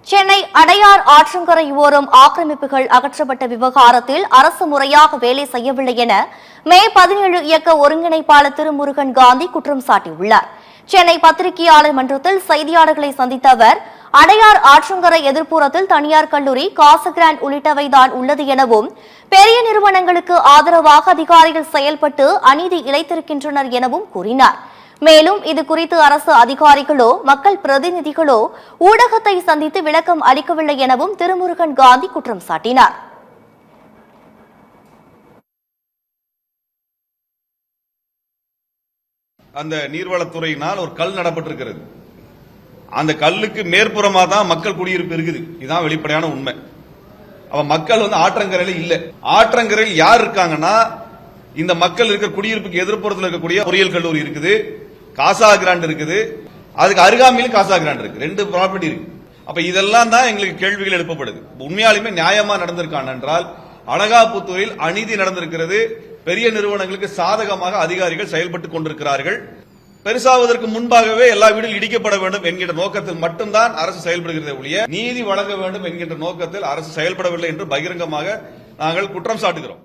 சென்னை அடையார் ஆற்றங்கரை ஓரம் ஆக்கிரமிப்புகள் அகற்றப்பட்ட விவகாரத்தில் அரசு முறையாக வேலை செய்யவில்லை என மே 17 இயக்க ஒருங்கிணைப்பாளர் திருமுருகன் காந்தி குற்றம் சாட்டியுள்ளார். சென்னை பத்திரிகையாளர் மன்றத்தில் செய்தியாளர்களை சந்தித்த அவர், அடையார் ஆற்றங்கரை எதிர்ப்புறத்தில் தனியார் கல்லூரி, காசு கிராண்ட் உள்ளிட்டவைதான் உள்ளது எனவும், பெரிய நிறுவனங்களுக்கு ஆதரவாக அதிகாரிகள் செயல்பட்டு அநீதி இழைத்திருக்கின்றனர் எனவும் கூறினார். மேலும் இது குறித்து அரசு அதிகாரிகளோ மக்கள் பிரதிநிதிகளோ ஊடகத்தை சந்தித்து விளக்கம் அளிக்கவில்லை எனவும் திருமுருகன் காந்தி குற்றம் சாட்டினார். அந்த நீர்வளத்துறையினால் ஒரு கல் நடப்பட்டிருக்கிறது. அந்த கல்லுக்கு மேற்புறமா தான் மக்கள் குடியிருப்பு இருக்குது. இதுதான் வெளிப்படையான உண்மை. அவ மக்கள் ஆற்றங்கரையில இல்ல. ஆற்றங்கரையில் யார் இருக்காங்கன்னா, இந்த மக்கள் இருக்க குடியிருப்புக்கு எதிர்ப்புறத்தில் இருக்கக்கூடிய பொறியியல் கல்லூரி இருக்குது, காசா கிராண்ட் இருக்குது, அதுக்கு அருகாமையில் காசா கிராண்ட் இருக்கு, 2 ப்ராப்பர்ட்டி இருக்கு. அப்ப இதெல்லாம் தான் எங்களுக்கு கேள்விகள் எழுப்பப்படுது. உண்மையாலுமே நியாயமா நடந்திருக்கான் என்றால், அனகாபுத்தூரில் அநீதி நடந்திருக்கிறது. பெரிய நிறுவனங்களுக்கு சாதகமாக அதிகாரிகள் செயல்பட்டுக் கொண்டிருக்கிறார்கள். பெருசாவதற்கு முன்பாகவே எல்லா வீடும் இடிக்கப்பட வேண்டும் என்கின்ற நோக்கத்தில் மட்டும்தான் அரசு செயல்படுகிறது ஒழிய, நீதி வழங்க வேண்டும் என்கின்ற நோக்கத்தில் அரசு செயல்படவில்லை என்று பகிரங்கமாக நாங்கள் குற்றம் சாட்டுகிறோம்.